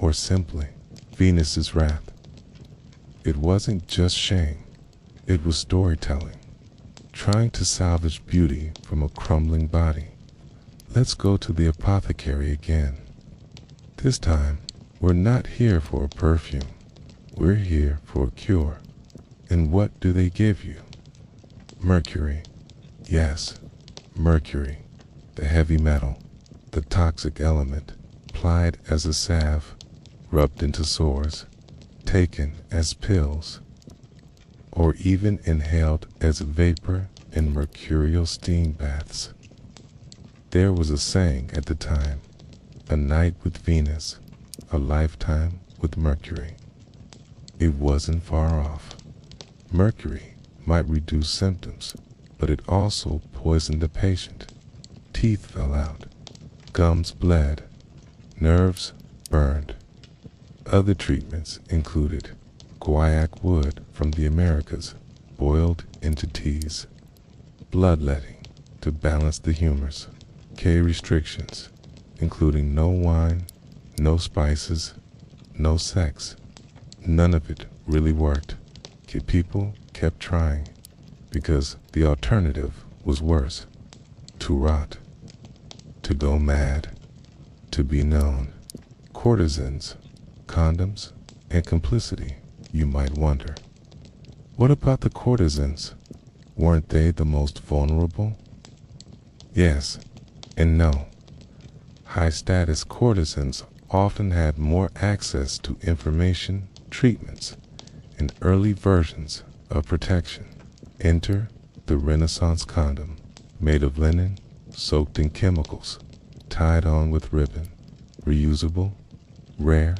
or simply Venus's wrath. It wasn't just shame, it was storytelling, trying to salvage beauty from a crumbling body. Let's go to the apothecary again. This time, we're not here for a perfume, we're here for a cure. And what do they give you? Mercury. Yes, mercury, the heavy metal, the toxic element, applied as a salve, rubbed into sores, taken as pills, or even inhaled as vapor in mercurial steam baths. There was a saying at the time, a night with Venus, a lifetime with Mercury. It wasn't far off. Mercury might reduce symptoms, but it also poisoned the patient. Teeth fell out, gums bled, nerves burned. Other treatments included guaiac wood from the Americas, boiled into teas, bloodletting to balance the humors, K restrictions, including no wine, no spices, no sex. None of it really worked. People kept trying because the alternative was worse. To rot, to go mad, to be known. Courtesans, condoms, and complicity, you might wonder. What about the courtesans? Weren't they the most vulnerable? Yes and no. High-status courtesans often had more access to information, treatments, and early versions of protection. Enter the Renaissance condom, made of linen, soaked in chemicals, tied on with ribbon, reusable, rare,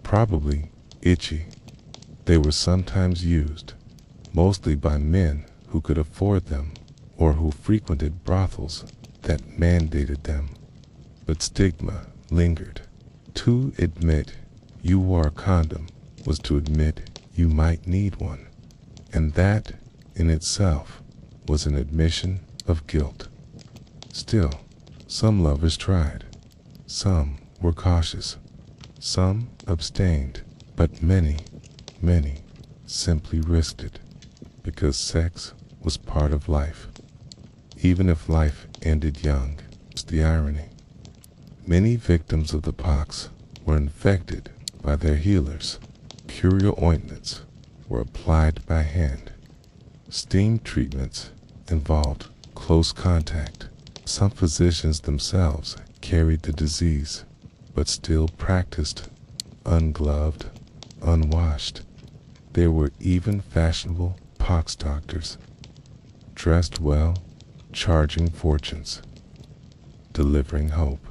probably itchy. They were sometimes used, mostly by men who could afford them or who frequented brothels that mandated them. But stigma lingered. To admit you wore a condom was to admit you might need one, and that in itself was an admission of guilt. Still, some lovers tried. Some were cautious. Some abstained, but many simply risked it because sex was part of life. Even if life ended young, it's the irony. Many victims of the pox were infected by their healers. Curial ointments were applied by hand. Steam treatments involved close contact. Some physicians themselves carried the disease, but still practiced ungloved, unwashed. There were even fashionable pox doctors, dressed well, charging fortunes, delivering hope,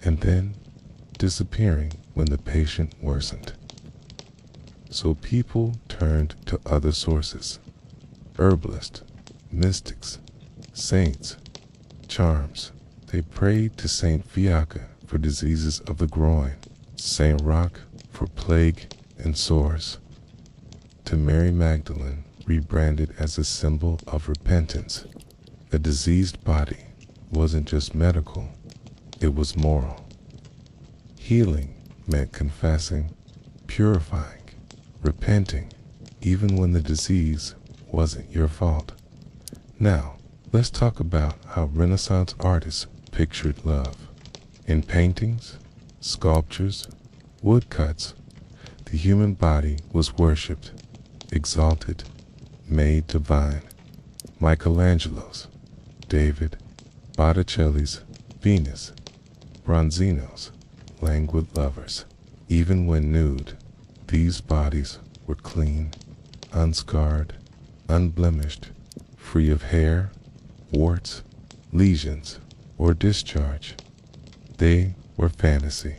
and then disappearing when the patient worsened. So people turned to other sources: herbalists, mystics, saints, charms. They prayed to Saint Fiacca for diseases of the groin, Saint Roch for plague and sores, to Mary Magdalene, rebranded as a symbol of repentance. A diseased body wasn't just medical, it was moral. Healing meant confessing, purifying, repenting, even when the disease wasn't your fault. Now, let's talk about how Renaissance artists pictured love. In paintings, sculptures, woodcuts, the human body was worshipped, exalted, made divine. Michelangelo's, David, Botticelli's Venus, Bronzino's languid lovers. Even when nude, these bodies were clean, unscarred, unblemished, free of hair, warts, lesions, or discharge. They were fantasy,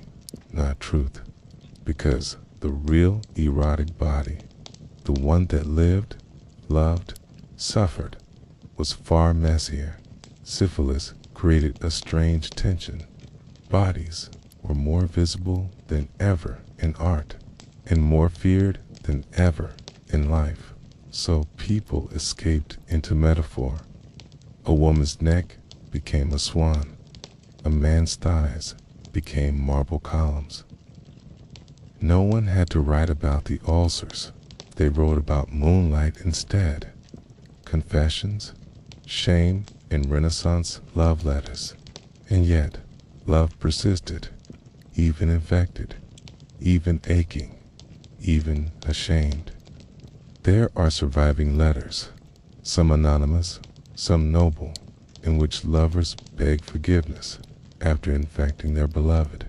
not truth, because the real erotic body, the one that lived, loved, suffered, was far messier. Syphilis created a strange tension. Bodies were more visible than ever in art, and more feared than ever in life. So people escaped into metaphor. A woman's neck became a swan. A man's thighs became marble columns. No one had to write about the ulcers. They wrote about moonlight instead. Confessions, shame, and Renaissance love letters. And yet, love persisted, even infected, even aching, even ashamed. There are surviving letters, some anonymous, some noble, in which lovers beg forgiveness after infecting their beloved.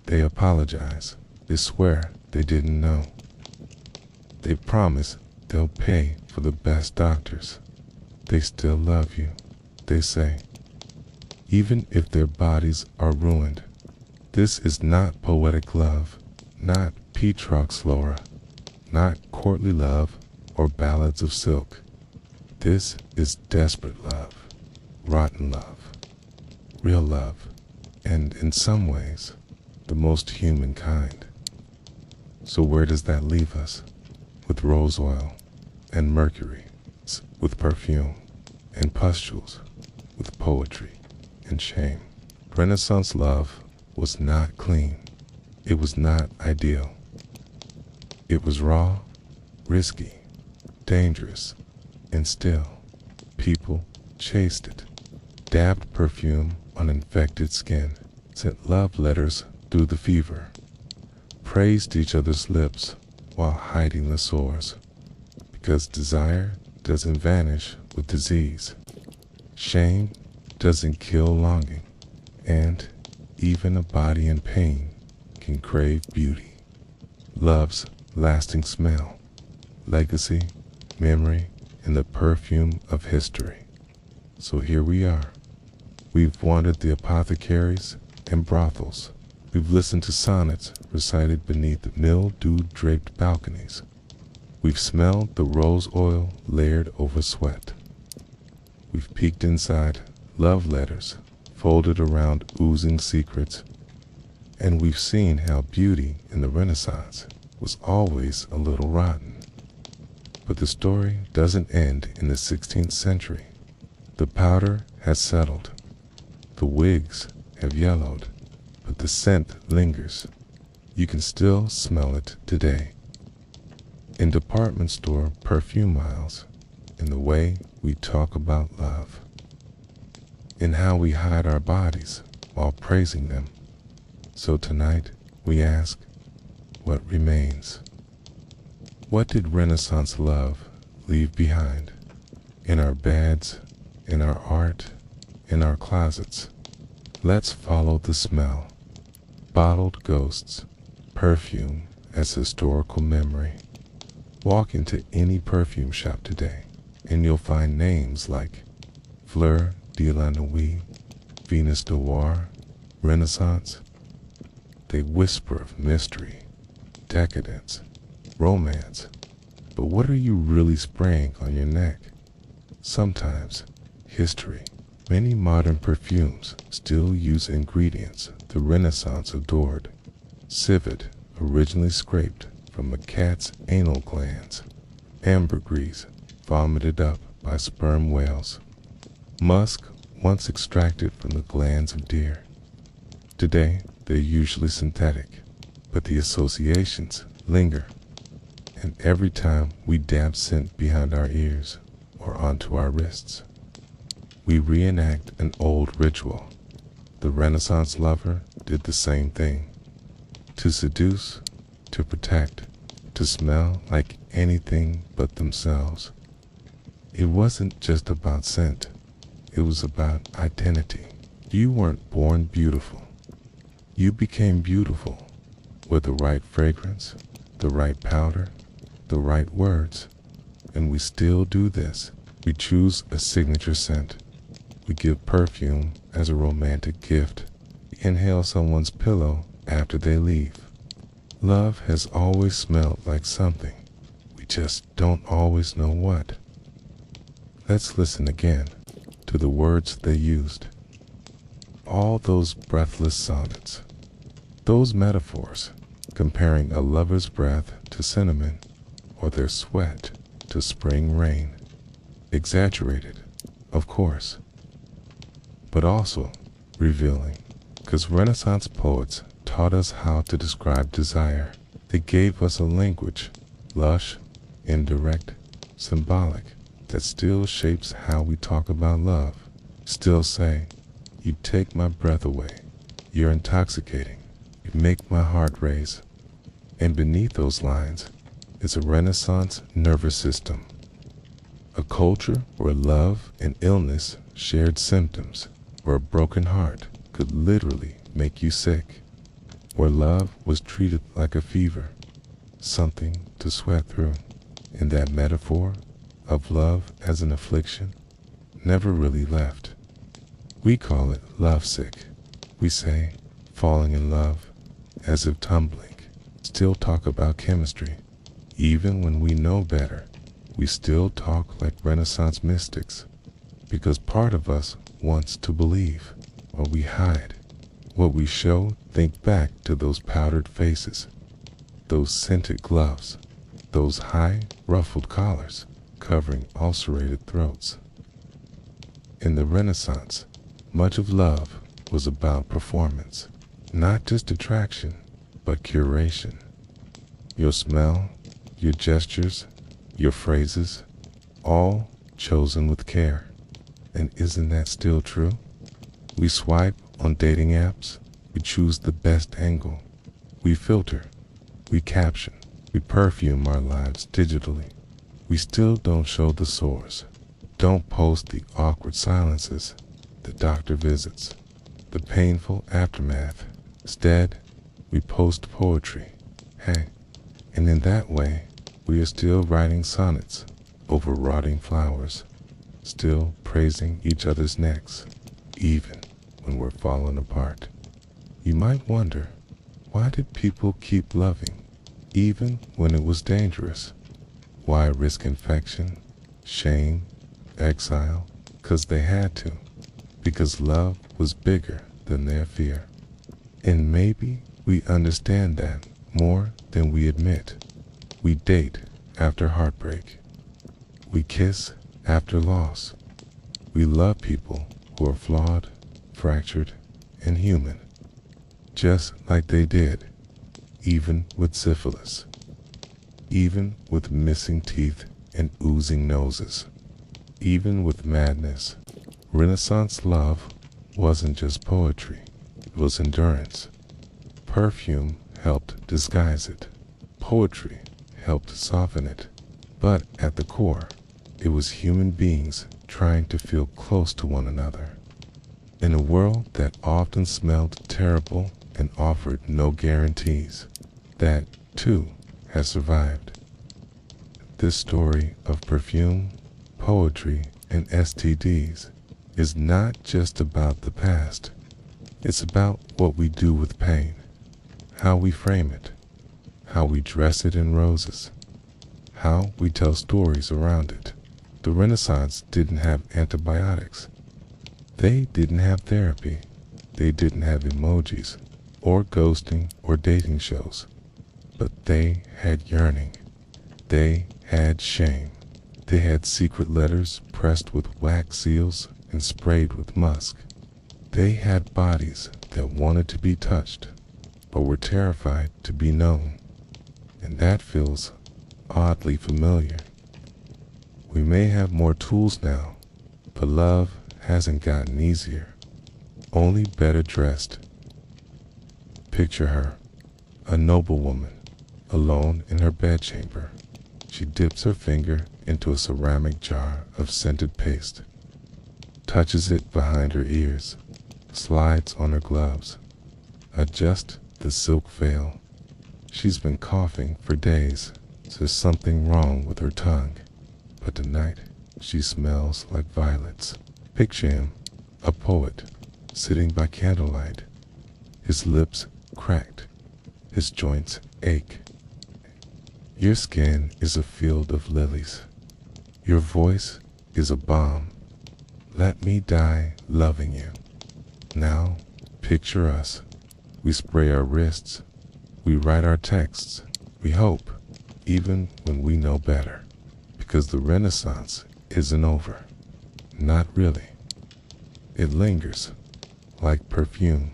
They apologize. They swear they didn't know. They promise they'll pay for the best doctors. They still love you, they say, even if their bodies are ruined. This is not poetic love, not Petrarch's Laura, not courtly love or ballads of silk. This is desperate love, rotten love, real love, and in some ways, the most human kind. So where does that leave us? With rose oil and mercury, with perfume and pustules, with poetry and shame. Renaissance love was not clean. It was not ideal. It was raw, risky, dangerous, and still, people chased it, dabbed perfume on infected skin, sent love letters through the fever, praised each other's lips while hiding the sores, because desire doesn't vanish with disease. Shame doesn't kill longing, and even a body in pain can crave beauty. Love's lasting smell, legacy, memory, and the perfume of history. So here we are. We've wandered the apothecaries and brothels. We've listened to sonnets recited beneath mildew-draped balconies. We've smelled the rose oil layered over sweat. We've peeked inside love letters folded around oozing secrets. And we've seen how beauty in the Renaissance was always a little rotten. But the story doesn't end in the 16th century. The powder has settled. The wigs have yellowed, but the scent lingers. You can still smell it today. In department store perfume aisles, in the way we talk about love, in how we hide our bodies while praising them. So tonight we ask, what remains? What did Renaissance love leave behind? In our beds, in our art, in our closets. Let's follow the smell. Bottled ghosts, perfume as historical memory. Walk into any perfume shop today, and you'll find names like Fleur de la Nuit, Venus de War, Renaissance. They whisper of mystery, decadence, romance. But what are you really spraying on your neck? Sometimes, history. Many modern perfumes still use ingredients the Renaissance adored. Civet, originally scraped from a cat's anal glands. Ambergris, vomited up by sperm whales. Musk, once extracted from the glands of deer. Today, they're usually synthetic, but the associations linger. And every time we dab scent behind our ears or onto our wrists, we reenact an old ritual. The Renaissance lover did the same thing. To seduce, to protect, to smell like anything but themselves. It wasn't just about scent. It was about identity. You weren't born beautiful. You became beautiful with the right fragrance, the right powder, the right words. And we still do this. We choose a signature scent. We give perfume as a romantic gift. We inhale someone's pillow after they leave. Love has always smelled like something. We just don't always know what. Let's listen again to the words they used. All those breathless sonnets, those metaphors comparing a lover's breath to cinnamon or their sweat to spring rain. Exaggerated, of course, but also revealing, because Renaissance poets taught us how to describe desire. They gave us a language, lush, indirect, symbolic, that still shapes how we talk about love. Still say, you take my breath away, you're intoxicating, you make my heart race. And beneath those lines is a Renaissance nervous system. A culture where love and illness shared symptoms, where a broken heart could literally make you sick, where love was treated like a fever, something to sweat through. And that metaphor of love as an affliction never really left. We call it lovesick. We say falling in love as if tumbling. Still talk about chemistry. Even when we know better, we still talk like Renaissance mystics, because part of us wants to believe what we hide. What we show, think back to those powdered faces, those scented gloves, those high, ruffled collars covering ulcerated throats. In the Renaissance, much of love was about performance, not just attraction, but curation. Your smell, your gestures, your phrases, all chosen with care. And isn't that still true? We swipe on dating apps, we choose the best angle, we filter, we caption, we perfume our lives digitally. We still don't show the sores, don't post the awkward silences, the doctor visits, the painful aftermath. Instead, we post poetry. Hey, and in that way, we are still writing sonnets over rotting flowers, still praising each other's necks, even when we're falling apart. You might wonder, why did people keep loving, even when it was dangerous? Why risk infection, shame, exile? Because they had to. Because love was bigger than their fear. And maybe we understand that more than we admit. We date after heartbreak. We kiss after loss. We love people who are flawed, fractured, and human, just like they did, even with syphilis, even with missing teeth and oozing noses, even with madness. Renaissance love wasn't just poetry, it was endurance. Perfume helped disguise it. Poetry helped soften it. But at the core, it was human beings trying to feel close to one another. In a world that often smelled terrible and offered no guarantees, that, too, has survived. This story of perfume, poetry, and STDs is not just about the past. It's about what we do with pain, how we frame it, how we dress it in roses, how we tell stories around it. The Renaissance didn't have antibiotics. They didn't have therapy. They didn't have emojis, or ghosting, or dating shows. But they had yearning. They had shame. They had secret letters pressed with wax seals and sprayed with musk. They had bodies that wanted to be touched, but were terrified to be known. And that feels oddly familiar. We may have more tools now, but love hasn't gotten easier, only better dressed. Picture her, a noblewoman, alone in her bedchamber. She dips her finger into a ceramic jar of scented paste, touches it behind her ears, slides on her gloves, adjusts the silk veil. She's been coughing for days. There's something wrong with her tongue, but tonight she smells like violets. Picture him, a poet, sitting by candlelight, his lips cracked, his joints ache. Your skin is a field of lilies. Your voice is a balm. Let me die loving you. Now, picture us. We spray our wrists. We write our texts. We hope, even when we know better. Because the Renaissance isn't over. Not really. It lingers, like perfume,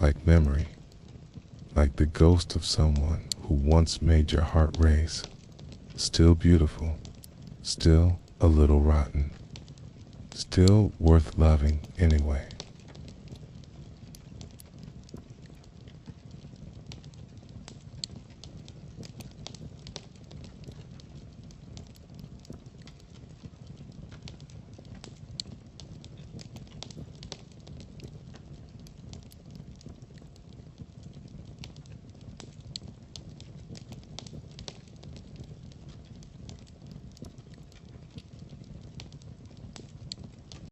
like memory, like the ghost of someone who once made your heart race. Still beautiful, still a little rotten, still worth loving anyway.